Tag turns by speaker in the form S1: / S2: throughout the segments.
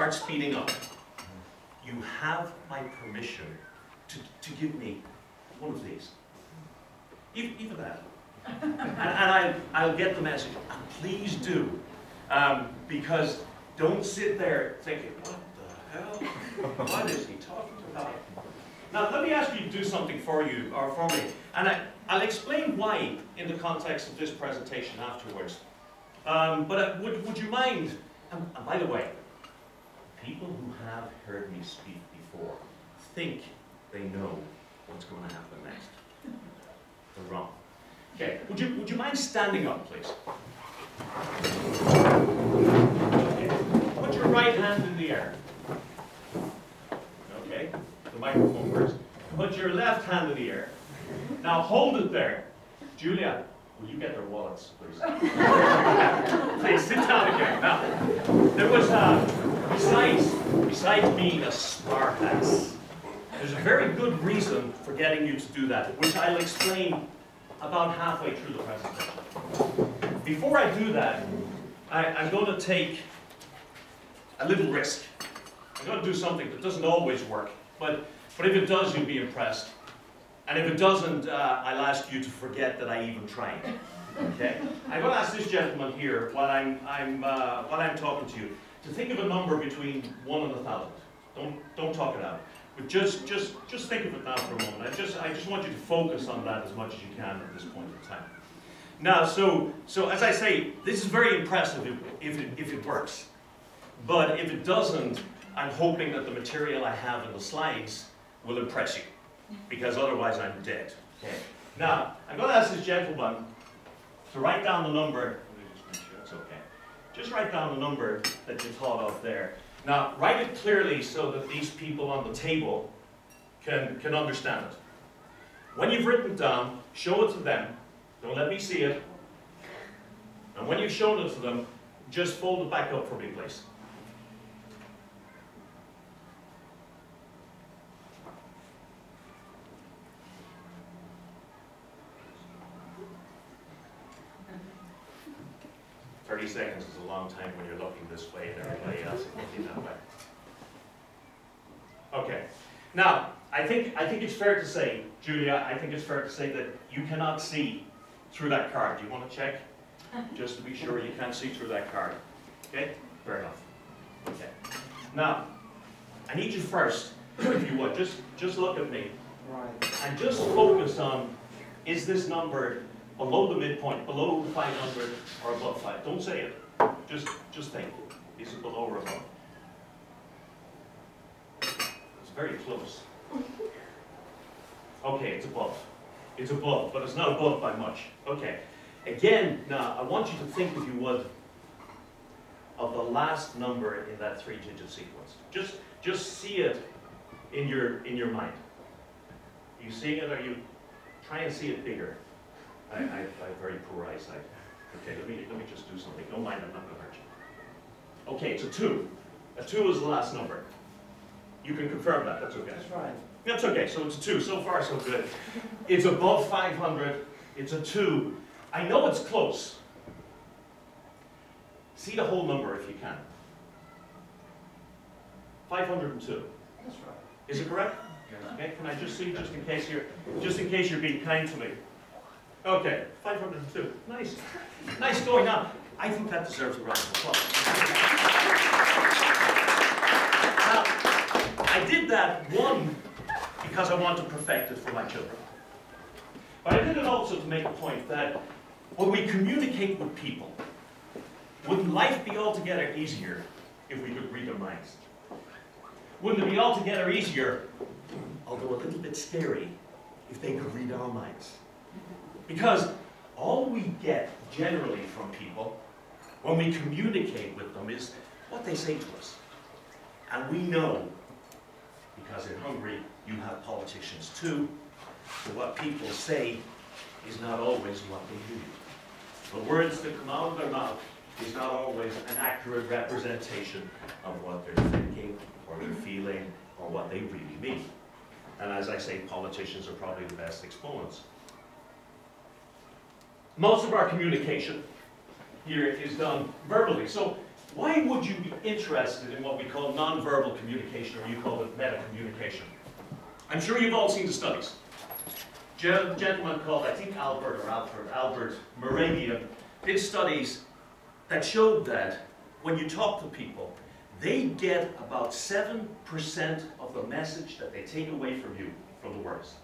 S1: start speeding up, you have my permission to give me one of these. Even that. And I'll get the message. And please do. Because don't sit there thinking, what the hell? What is he talking about? Now, let me ask you to do something for you, or for me. And I'll explain why in the context of this presentation afterwards. But would you mind, and by the way, people who have heard me speak before think they know what's going to happen next. They're wrong. Okay, would you mind standing up, please? Okay. Put your right hand in the air. Okay, the microphone works. Put your left hand in the air. Now hold it there. Julia, will you get their wallets, please? Please, sit down again. Now, there was, besides being a smart ass, there's a very good reason for getting you to do that, which I'll explain about halfway through the presentation. Before I do that, I'm going to take a little risk. I'm going to do something that doesn't always work, but if it does, you'll be impressed. And if it doesn't, I'll ask you to forget that I even tried. Okay? I'm going to ask this gentleman here, while I'm talking to you, to think of a number between 1 and 1,000. Don't talk it out. But just think of it now for a moment. I just want you to focus on that as much as you can at this point in time. Now, so as I say, this is very impressive if it works. But if it doesn't, I'm hoping that the material I have in the slides will impress you, because otherwise I'm dead. Okay. Now, I'm going to ask this gentleman to write down the number. Let me just make sure it's okay. Just write down the number that you thought of there. Now, write it clearly so that these people on the table can understand it. When you've written it down, show it to them. Don't let me see it. And when you've shown it to them, just fold it back up for me, please. "30 seconds is a long time when you're looking this way and everybody else is looking that way." Okay. Now, I think it's fair to say, Julia, I think it's fair to say that you cannot see through that card. Do you want to check? Just to be sure you can't see through that card. Okay? Fair enough. Okay. Now, I need you first, if you would, just look at me.
S2: Right.
S1: And just focus on, is this number below the midpoint, below 500 or above 5? Don't say it. Just think. Is it below or above? It's very close. Okay, it's above. It's above, but it's not above by much. Okay. Again, now I want you to think, if you would, of the last number in that 3-digit sequence. Just see it in your mind. Are you seeing it? Or you try and see it bigger? I have very poor eyesight. Okay, let me just do something. Don't mind, I'm not going to hurt you. Okay, it's a 2. A 2 is the last number. You can confirm that. That's okay.
S2: That's right.
S1: That's okay. So it's a 2. So far, so good. It's above 500. It's a 2. I know it's close. See the whole number if you can. 502.
S2: That's right.
S1: Is it correct?
S2: Yes.
S1: Okay. Can I just see, just in case you're being kind to me? Okay. 502. Nice. Nice going. Now, I think that deserves a round of applause. Now, I did that, one, because I want to perfect it for my children. But I did it also to make a point that when we communicate with people, wouldn't life be altogether easier if we could read their minds? Wouldn't it be altogether easier, although a little bit scary, if they could read our minds? Because all we get generally from people when we communicate with them is what they say to us. And we know, because in Hungary you have politicians too, so what people say is not always what they do. The words that come out of their mouth is not always an accurate representation of what they're thinking or they're feeling or what they really mean. And as I say, politicians are probably the best exponents. Most of our communication here is done verbally. So Why would you be interested in what we call non-verbal communication, or you call it meta-communication? I'm sure you've all seen the studies. A gentleman called, I think Albert Moravian, did studies that showed that when you talk to people, they get about 7% of the message that they take away from you from the words.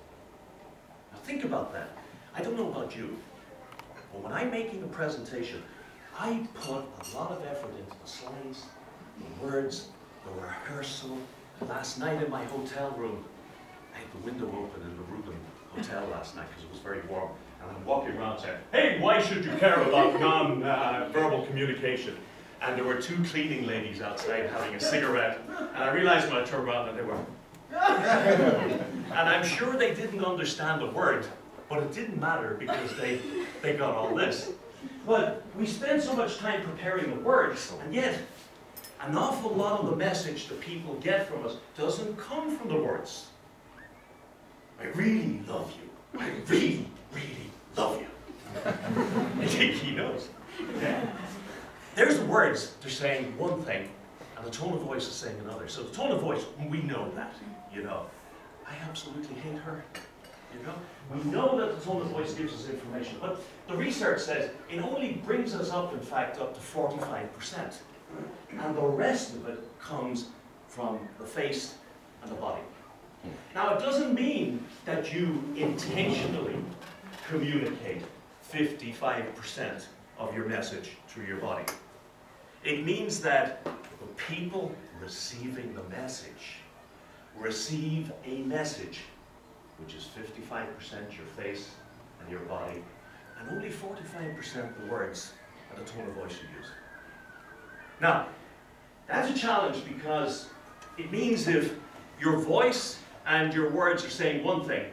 S1: Now think about that. I don't know about you, but when I'm making a presentation, I put a lot of effort into the slides, the words, the rehearsal. Last night in my hotel room, I had the window open in the Reuben Hotel last night because it was very warm. And I'm walking around saying, hey, why should you care about non-verbal communication? And there were two cleaning ladies outside having a cigarette. And I realized when I turned around that they were. And I'm sure they didn't understand a word, but it didn't matter because they got all this. But we spend so much time preparing the words, and yet an awful lot of the message that people get from us doesn't come from the words. I really love you. I really, really love you. I think he knows. Yeah. There's the words, they're saying one thing, and the tone of voice is saying another. So the tone of voice, we know that, you know. I absolutely hate her, you know. We know that the tone of voice gives us information, but the research says it only brings us up, in fact, up to 45%. And the rest of it comes from the face and the body. Now, it doesn't mean that you intentionally communicate 55% of your message through your body. It means that the people receiving the message receive a message, which is 55% your face and your body, and only 45% the words and the tone of voice you use. Now, that's a challenge because it means if your voice and your words are saying one thing,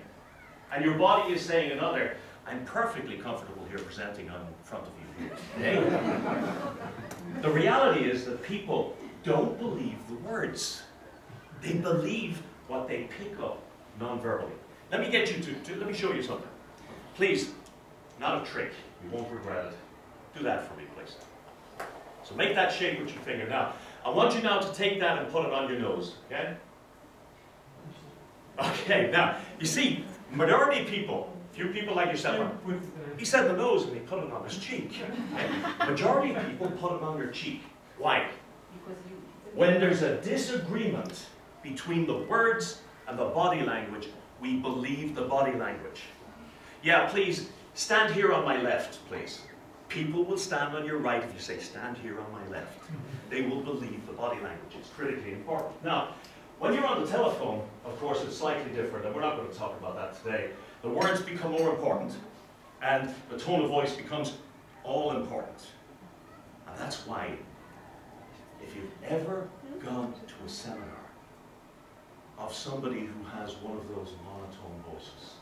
S1: and your body is saying another, I'm perfectly comfortable here presenting in front of you today. The reality is that people don't believe the words. They believe what they pick up non-verbally. Let me get you let me show you something. Please, not a trick, you won't regret it. Do that for me, please. So make that shape with your finger. Now, I want you now to take that and put it on your nose, okay? Okay, now, you see, majority of people, few people like yourself, he said the nose and he put it on his cheek. Okay? Majority of people put it on their cheek. Why? When there's a disagreement between the words and the body language, we believe the body language. Yeah, please, stand here on my left, please. People will stand on your right if you say, stand here on my left. They will believe the body language. It's critically important. Now, when you're on the telephone, of course, it's slightly different, and we're not going to talk about that today. The words become more important, and the tone of voice becomes all important. And that's why, if you've ever gone to a seminar of somebody who has one of those monotone voices,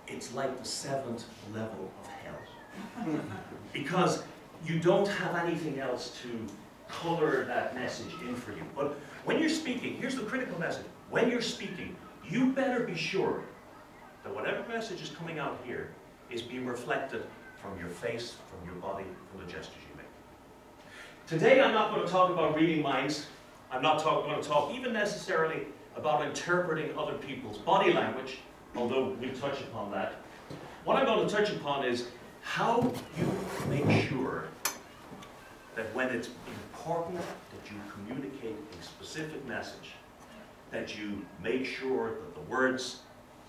S1: it's like the 7th level of hell. Because you don't have anything else to color that message in for you. But when you're speaking, here's the critical message. When you're speaking, you better be sure that whatever message is coming out here is being reflected from your face, from your body, from the gestures you make. Today I'm not going to talk about reading minds. I'm not going to talk even necessarily about interpreting other people's body language, although we'll touch upon that. What I'm going to touch upon is how you make sure that when it's important that you communicate a specific message, that you make sure that the words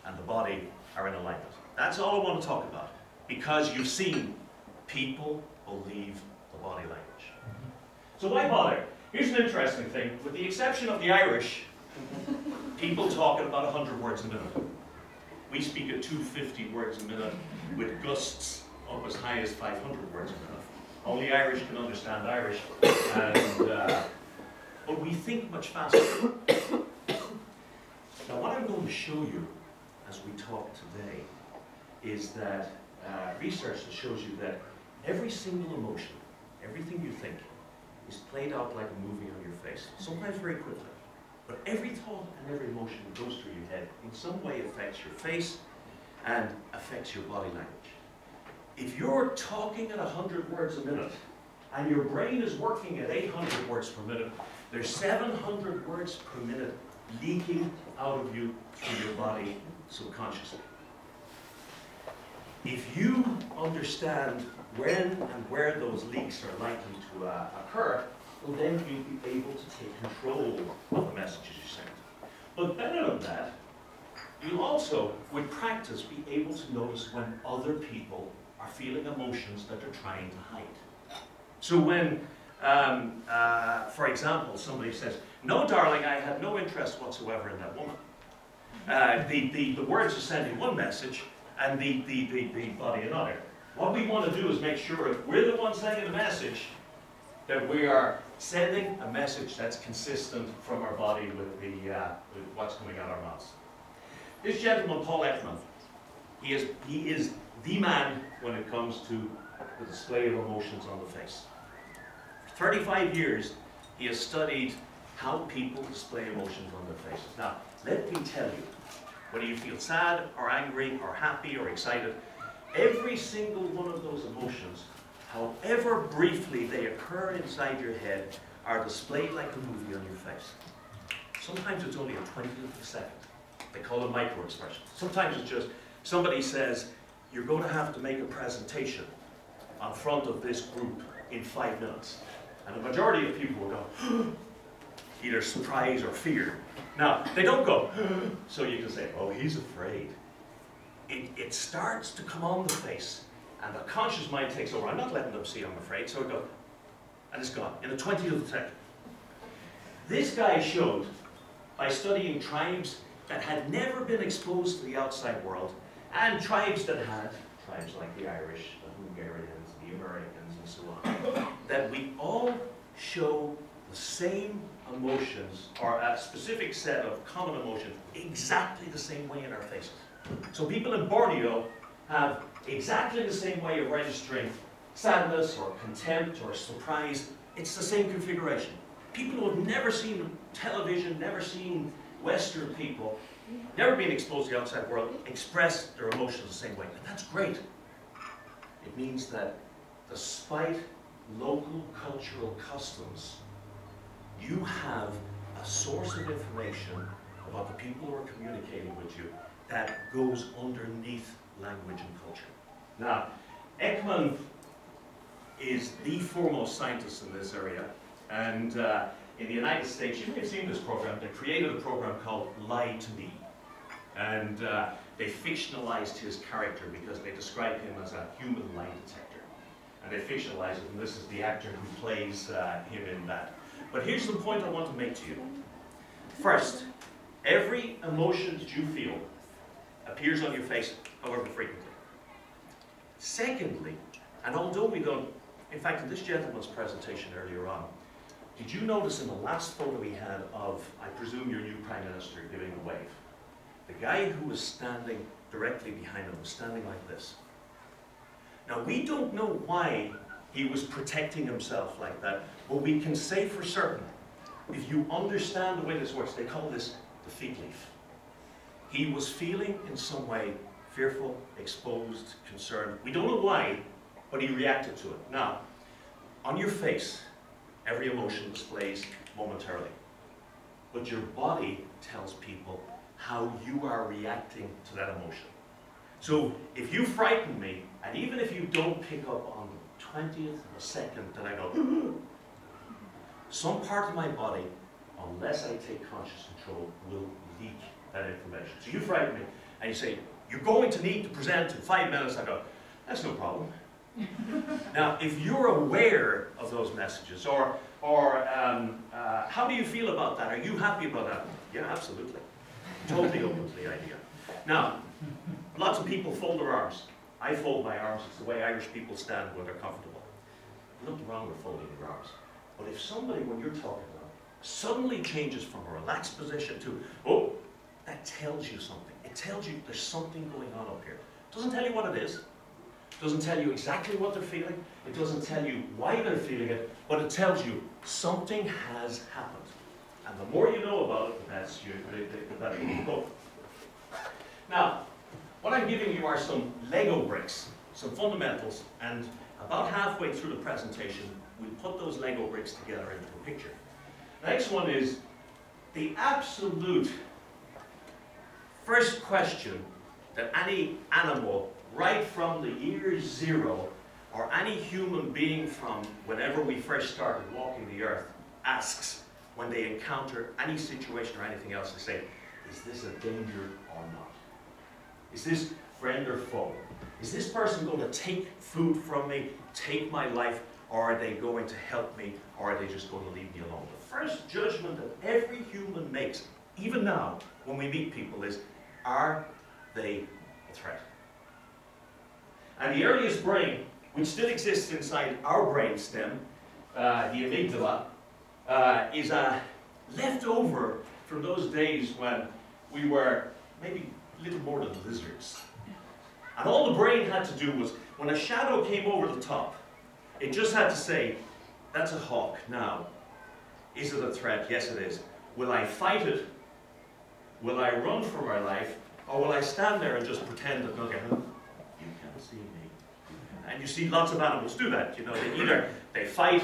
S1: and the body are in alignment. That's all I want to talk about, because you've seen people believe the body language. So why bother? Here's an interesting thing. With the exception of the Irish, people talk at about 100 words a minute. We speak at 250 words a minute with gusts up as high as 500 words a minute. Only Irish can understand Irish, but we think much faster. Now, what I'm going to show you as we talk today is that research that shows you that every single emotion, everything you think, is played out like a movie on your face, sometimes very quickly. But every thought and every emotion that goes through your head in some way affects your face and affects your body language. If you're talking at 100 words a minute and your brain is working at 800 words per minute, there's 700 words per minute leaking out of you through your body subconsciously. If you understand when and where those leaks are likely to occur, well, then you'll be able to take control of the messages you send. But better than that, you'll also, with practice, be able to notice when other people are feeling emotions that they're trying to hide. So when, for example, somebody says, "No, darling, I had no interest whatsoever in that woman." The words are sending one message, and the body another. What we want to do is make sure if we're the one sending the message, that we are sending a message that's consistent from our body with what's coming out of our mouths. This gentleman, Paul Ekman, he is the man when it comes to the display of emotions on the face. For 35 years, he has studied how people display emotions on their faces. Now, let me tell you, whether you feel sad or angry or happy or excited, every single one of those emotions, however briefly they occur inside your head, are displayed like a movie on your face. Sometimes it's only a 20th of a second. They call it micro-expressions. Sometimes it's just somebody says, "You're going to have to make a presentation in front of this group in 5 minutes." And the majority of people will go, either surprise or fear. Now, they don't go, so you can say, "Oh, he's afraid." It starts to come on the face, and the conscious mind takes over. I'm not letting them see I'm afraid, so it goes, and it's gone in a 20th of a second. This guy showed, by studying tribes that had never been exposed to the outside world, and tribes that had, tribes like the Irish, the Hungarians, the Americans, and so on, that we all show the same emotions, or a specific set of common emotions, exactly the same way in our faces. So people in Borneo have exactly the same way of registering sadness or contempt or surprise. It's the same configuration. People who have never seen television, never seen Western people, never been exposed to the outside world, express their emotions the same way. And that's great. It means that despite local cultural customs, you have a source of information about the people who are communicating with you that goes underneath language and culture. Now, Ekman is the foremost scientist in this area, and in the United States, you may have seen this program. They created a program called Lie to Me, and they fictionalized his character because they describe him as a human lie detector, and they fictionalize it, and this is the actor who plays him in that. But here's the point I want to make to you. First, every emotion that you feel appears on your face, however frequently. Secondly, and although we don't, in fact, in this gentleman's presentation earlier on, did you notice in the last photo he had of, I presume, your new Prime Minister giving a wave? The guy who was standing directly behind him was standing like this. Now, we don't know why he was protecting himself like that, but we can say for certain, if you understand the way this works, they call this the fig leaf. He was feeling in some way fearful, exposed, concerned. We don't know why, but he reacted to it. Now, on your face, every emotion displays momentarily, but your body tells people how you are reacting to that emotion. So if you frighten me, and even if you don't pick up on the 20th of a second that I go, some part of my body, unless I take conscious control, will leak that information. So you frighten me, and you say, "You're going to need to present in 5 minutes." I go, "That's no problem." Now, if you're aware of those messages, or how do you feel about that? Are you happy about that? Yeah, absolutely. Totally open to the idea. Now, lots of people fold their arms. I fold my arms. It's the way Irish people stand when they're comfortable. Nothing wrong with folding your arms. But if somebody, when you're talking to them, suddenly changes from a relaxed position to, oh, that tells you something. It tells you there's something going on up here. It doesn't tell you what it is. It doesn't tell you exactly what they're feeling. It doesn't tell you why they're feeling it, but it tells you something has happened. And the more you know about it, the better you go. Now, what I'm giving you are some Lego bricks, some fundamentals, and about halfway through the presentation, we put those Lego bricks together into a picture. The next one is the absolute first question that any animal, right from the year zero, or any human being from whenever we first started walking the earth, asks when they encounter any situation or anything else. They say, is this a danger or not? Is this friend or foe? Is this person going to take food from me, take my life, or are they going to help me, or are they just going to leave me alone? The first judgment that every human makes, even now, when we meet people, is, are they a threat? And the earliest brain, which still exists inside our brain stem, the amygdala, is a leftover from those days when we were maybe little more than lizards. And all the brain had to do was, when a shadow came over the top, it just had to say, that's a hawk. Now, is it a threat? Yes, it is. Will I fight it? Will I run for my life? Or will I stand there and just pretend that, okay, you can't see me. And you see lots of animals do that. You know, they fight,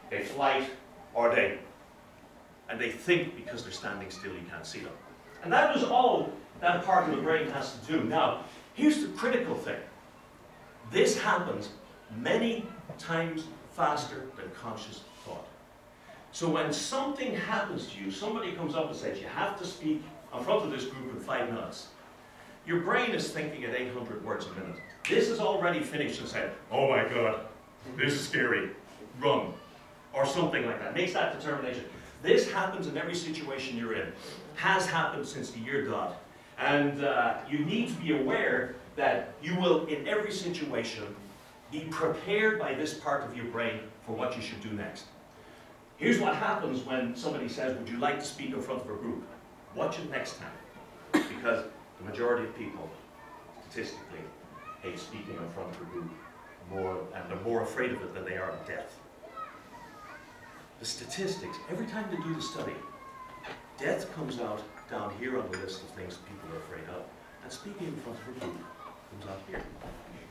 S1: they flight, or they think because they're standing still you can't see them. And that was all that part of the brain has to do. Now, here's the critical thing. This happens many times faster than conscious thought. So when something happens to you, somebody comes up and says, you have to speak in front of this group in 5 minutes. Your brain is thinking at 800 words a minute. This is already finished and said, oh my God, this is scary, run, or something like that. Makes that determination. This happens in every situation you're in. Has happened since the year dot. And you need to be aware that you will, in every situation, be prepared by this part of your brain for what you should do next. Here's what happens when somebody says, would you like to speak in front of a group? Watch it next time. Because the majority of people, statistically, hate speaking in front of a group more, and they're more afraid of it than they are of death. The statistics, every time they do the study, death comes out down here on the list of things people are afraid of, and speaking in front of a group comes out here.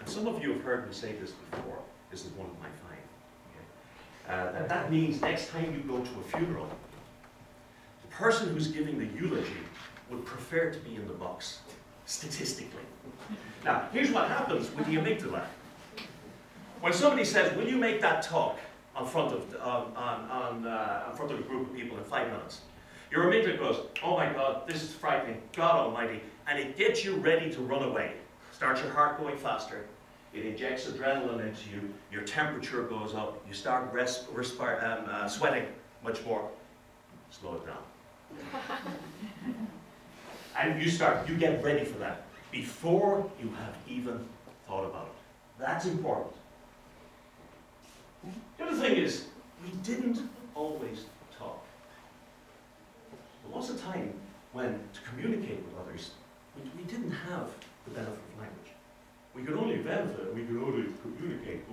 S1: And some of you have heard me say this before. This is one of my 5. Okay? That means next time you go to a funeral, the person who's giving the eulogy would prefer to be in the box, statistically. Now, here's what happens with the amygdala. When somebody says, will you make that talk in front of a group of people in 5 minutes? Your amygdala goes, oh my God, this is frightening, God almighty, and it gets you ready to run away. Starts your heart going faster, it injects adrenaline into you, your temperature goes up, you start sweating much more. Slow it down. And you get ready for that before you have even thought about it. That's important. The other thing is, we didn't always talk. There was a time when, to communicate with others, we didn't have the benefit of language. We could only benefit, we could only communicate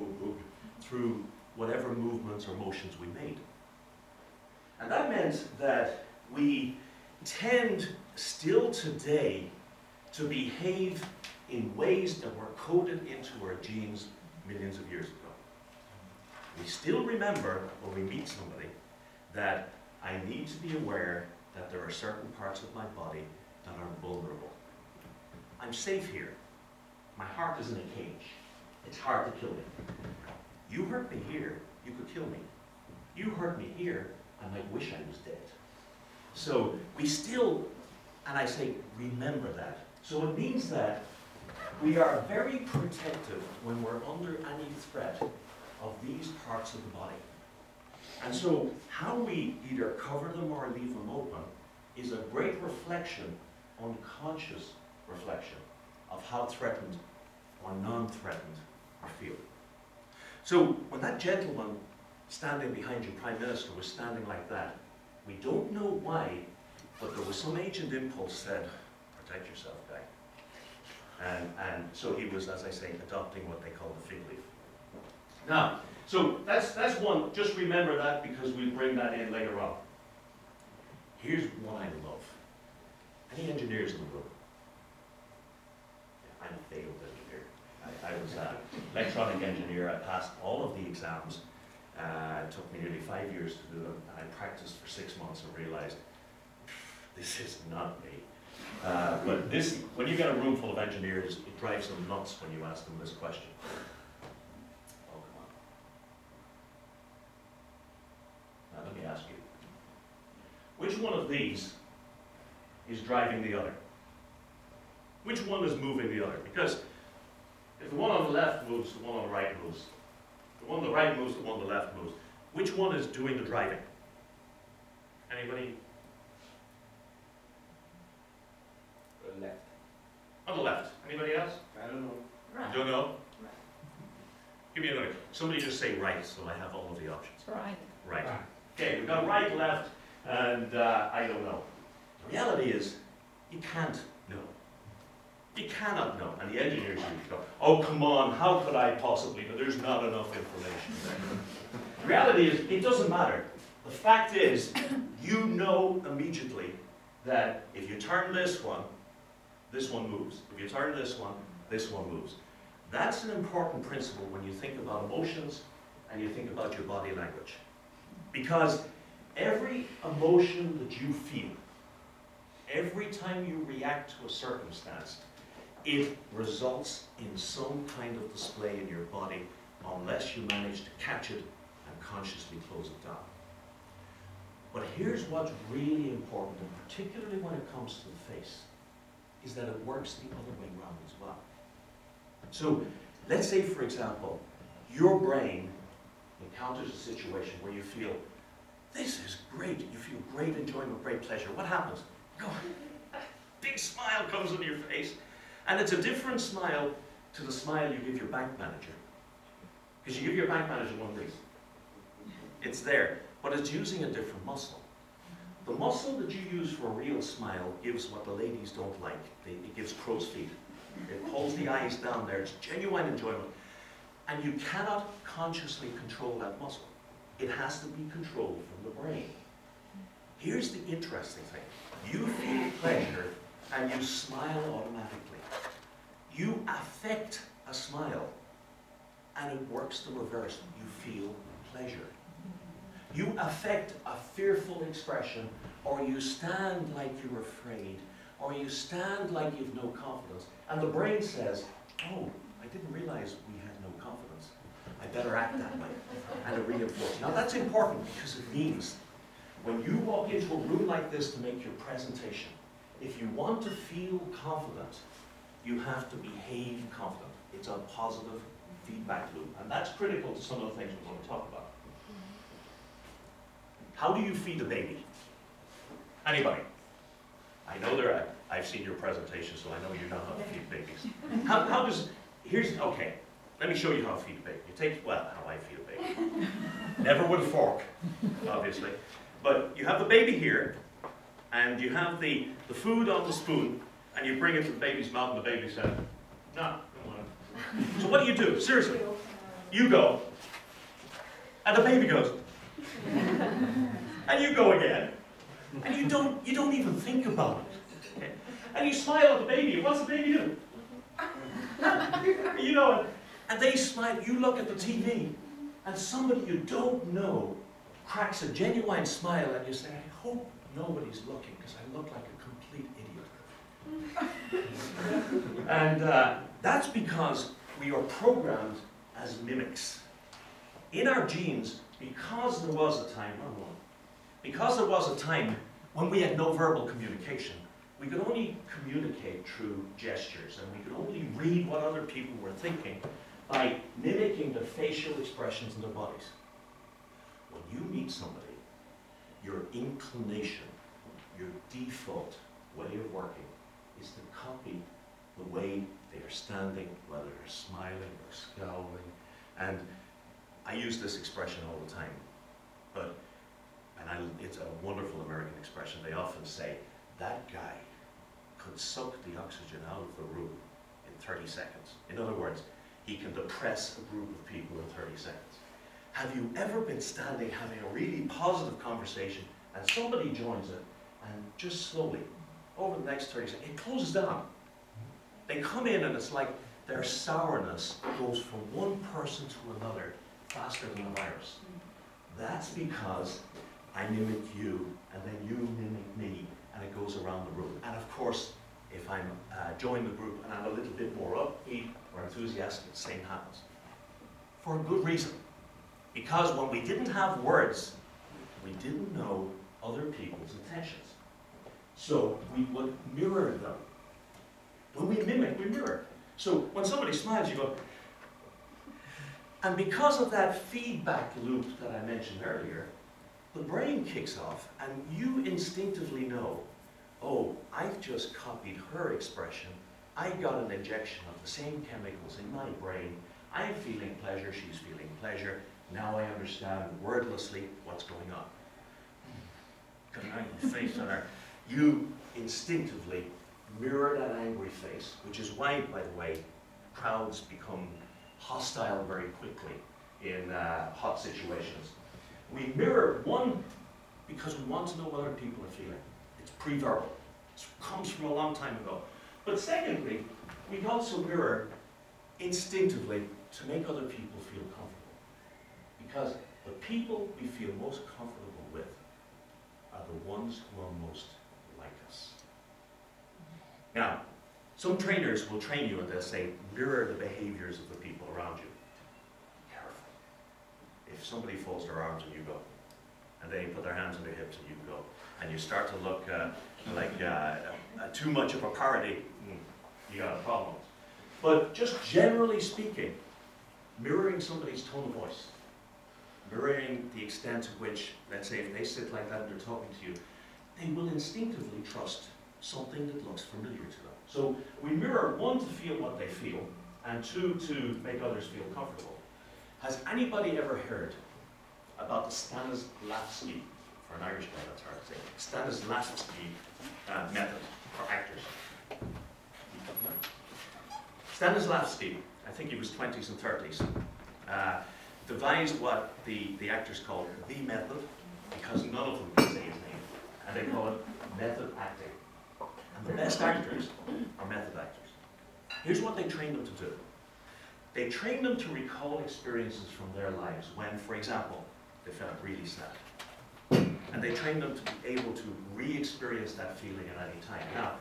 S1: through whatever movements or motions we made. And that meant that we tend still today to behave in ways that were coded into our genes millions of years ago. We still remember when we meet somebody that I need to be aware that there are certain parts of my body that are vulnerable. I'm safe here. My heart is in a cage. It's hard to kill me. You hurt me here, you could kill me. You hurt me here, I might wish I was dead. So we still, and I say, remember that. So it means that we are very protective when we're under any threat of these parts of the body. And so how we either cover them or leave them open is a great reflection, unconscious reflection, of how threatened or non-threatened we feel. So when that gentleman standing behind you, Prime Minister, was standing like that, we don't know why, but there was some ancient impulse said, protect yourself, guy. And so he was, as I say, adopting what they call the fig leaf. Now, so that's one, just remember that because we'll bring that in later on. Here's what I love. Any engineers in the room? Yeah, I'm a failed engineer. I was an electronic engineer. I passed all of the exams. It took me nearly 5 years to do them, and I practiced for 6 months and realized, this is not me. But this, when you get a room full of engineers, it drives them nuts when you ask them this question. Oh, come on. Now let me ask you, which one of these is driving the other? Which one is moving the other? Because if the one on the left moves, the one on the right moves. The one on the right moves, the one on the left moves. Which one is doing the driving? Anybody?
S2: The left.
S1: On the left. Anybody else?
S2: I don't know.
S3: Right.
S1: You don't know?
S3: Right.
S1: Give me another. Somebody just say right, so I have all of the options.
S3: Right.
S1: Right. Okay, we've got right, left, and I don't know. The reality is, you can't know. You cannot know. And the engineers usually go, oh, come on, how could I possibly know? There's not enough information there. The reality is, it doesn't matter. The fact is, you know immediately that if you turn this one moves. If you turn this one moves. That's an important principle when you think about emotions and you think about your body language. Because every emotion that you feel, every time you react to a circumstance, it results in some kind of display in your body unless you manage to catch it and consciously close it down. But here's what's really important, and particularly when it comes to the face, is that it works the other way around as well. So let's say, for example, your brain encounters a situation where you feel, this is great, you feel great enjoyment, great pleasure. What happens? Go, big smile comes on your face. And it's a different smile to the smile you give your bank manager. Because you give your bank manager one of these. It's there, but it's using a different muscle. The muscle that you use for a real smile gives what the ladies don't like. It gives crow's feet. It pulls the eyes down there. It's genuine enjoyment. And you cannot consciously control that muscle. It has to be controlled from the brain. Here's the interesting thing. You feel pleasure and you smile automatically. You affect a smile and it works the reverse. You feel pleasure. You affect a fearful expression, or you stand like you're afraid, or you stand like you've no confidence, and the brain says, oh, I didn't realize we had no confidence. I better act that way. And it reinforces. Now that's important because it means when you walk into a room like this to make your presentation, if you want to feel confident, you have to behave confident. It's a positive feedback loop. And that's critical to some of the things we're going to talk about. How do you feed a baby? Anybody? I know I've seen your presentation, so I know you know how to feed babies. How does, okay, let me show you how to feed a baby. You take, well, how I feed a baby. Never with a fork, obviously. But you have the baby here, and you have the food on the spoon, and you bring it to the baby's mouth, and the baby says, no, don't want it. So what do? Seriously. You go, and the baby goes, and you go again, and you don't even think about it. Okay? And you smile at the baby, what's the baby do? You know, and they smile, you look at the TV, and somebody you don't know cracks a genuine smile, and you say, I hope nobody's looking, because I look like a complete idiot. And that's because we are programmed as mimics. In our genes, because there was a time when we had no verbal communication, we could only communicate through gestures, and we could only read what other people were thinking by mimicking the facial expressions in their bodies. When you meet somebody, your inclination, your default way of working is to copy the way they are standing, whether they're smiling or scowling. And I use this expression all the time, it's a wonderful American expression. They often say, that guy could suck the oxygen out of the room in 30 seconds. In other words, he can depress a group of people in 30 seconds. Have you ever been standing having a really positive conversation and somebody joins it, and just slowly, over the next 30 seconds, it closes down. They come in and it's like their sourness goes from one person to another faster than a virus. That's because I mimic you, and then you mimic me, and it goes around the room. And of course, if I'm joining the group and I'm a little bit more upbeat or enthusiastic, the same happens. For a good reason. Because when we didn't have words, we didn't know other people's intentions. So we would mirror them. When we mimic, we mirror. So when somebody smiles, you go. And because of that feedback loop that I mentioned earlier, the brain kicks off and you instinctively know, oh, I've just copied her expression. I got an injection of the same chemicals in my brain. I'm feeling pleasure, she's feeling pleasure. Now I understand wordlessly what's going on. Got an angry face on her. You instinctively mirror that angry face, which is why, by the way, crowds become hostile very quickly in hot situations. We mirror, one, because we want to know what other people are feeling. It's pre-verbal. It comes from a long time ago. But secondly, we also mirror instinctively to make other people feel comfortable. Because the people we feel most comfortable with are the ones who are most like us. Now, some trainers will train you and they'll say, mirror the behaviors of the people around you. Be careful. If somebody folds their arms and you go, and they put their hands on their hips and you go, and you start to look like too much of a parody, you got a problem. But just generally speaking, mirroring somebody's tone of voice, mirroring the extent to which, let's say if they sit like that and they're talking to you, they will instinctively trust something that looks familiar to them. So we mirror, one, to feel what they feel, and two, to make others feel comfortable. Has anybody ever heard about the Stanislavski, for an Irish guy that's hard to say, Stanislavski method for actors? Stanislavski, I think he was 20s and 30s, devised what the actors called the method, because none of them can say his name, and they call it method acting. And the best actors are method actors. Here's what they trained them to do. They trained them to recall experiences from their lives when, for example, they felt really sad. And they trained them to be able to re-experience that feeling at any time. Now,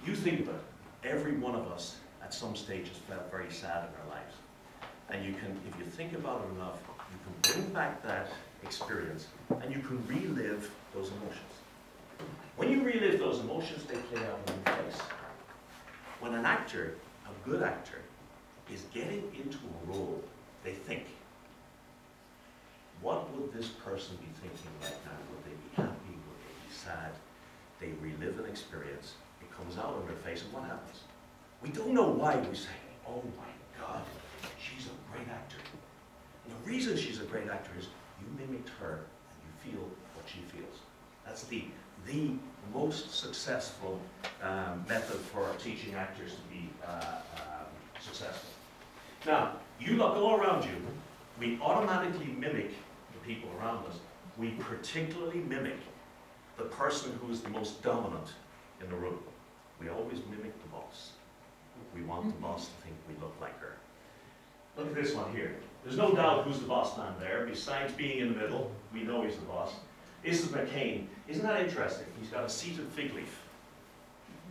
S1: you think about it. Every one of us at some stage has felt very sad in our lives. And you can, if you think about it enough, you can bring back that experience and you can relive those emotions. When you relive those emotions, they play out in your face. When an actor, a good actor, is getting into a role, they think, what would this person be thinking right now? Would they be happy? Would they be sad? They relive an experience. It comes out on their face, and what happens? We don't know why we say, oh my God, she's a great actor. And the reason she's a great actor is you mimicked her and you feel what she feels. That's the most successful method for teaching actors to be successful. Now, you look all around you, we automatically mimic the people around us. We particularly mimic the person who is the most dominant in the room. We always mimic the boss. We want the boss to think we look like her. Look at this one here. There's no doubt who's the boss man there. Besides being in the middle, we know he's the boss. This is McCain. Isn't that interesting? He's got a seated fig leaf.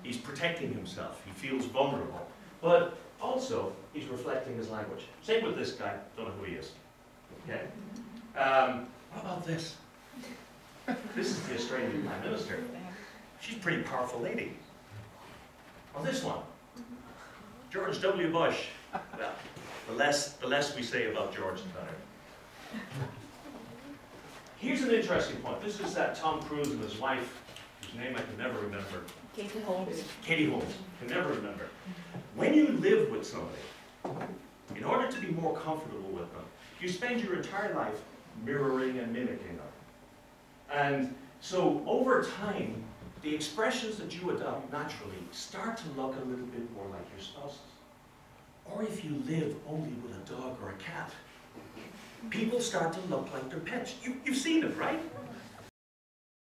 S1: He's protecting himself. He feels vulnerable. But also, he's reflecting his language. Same with this guy. Don't know who he is. Okay? What about this? This is the Australian Prime Minister. She's a pretty powerful lady. Or this one. George W. Bush. Well, the less we say about George, the better. Here's an interesting point. This is Tom Cruise and his wife, whose name I can never remember.
S3: Katie Holmes.
S1: Katie Holmes. Can never remember. When you live with somebody, in order to be more comfortable with them, you spend your entire life mirroring and mimicking them. And so over time, the expressions that you adopt naturally start to look a little bit more like your spouse's. Or if you live only with a dog or a cat, people start to look like their pets. You've seen it, right?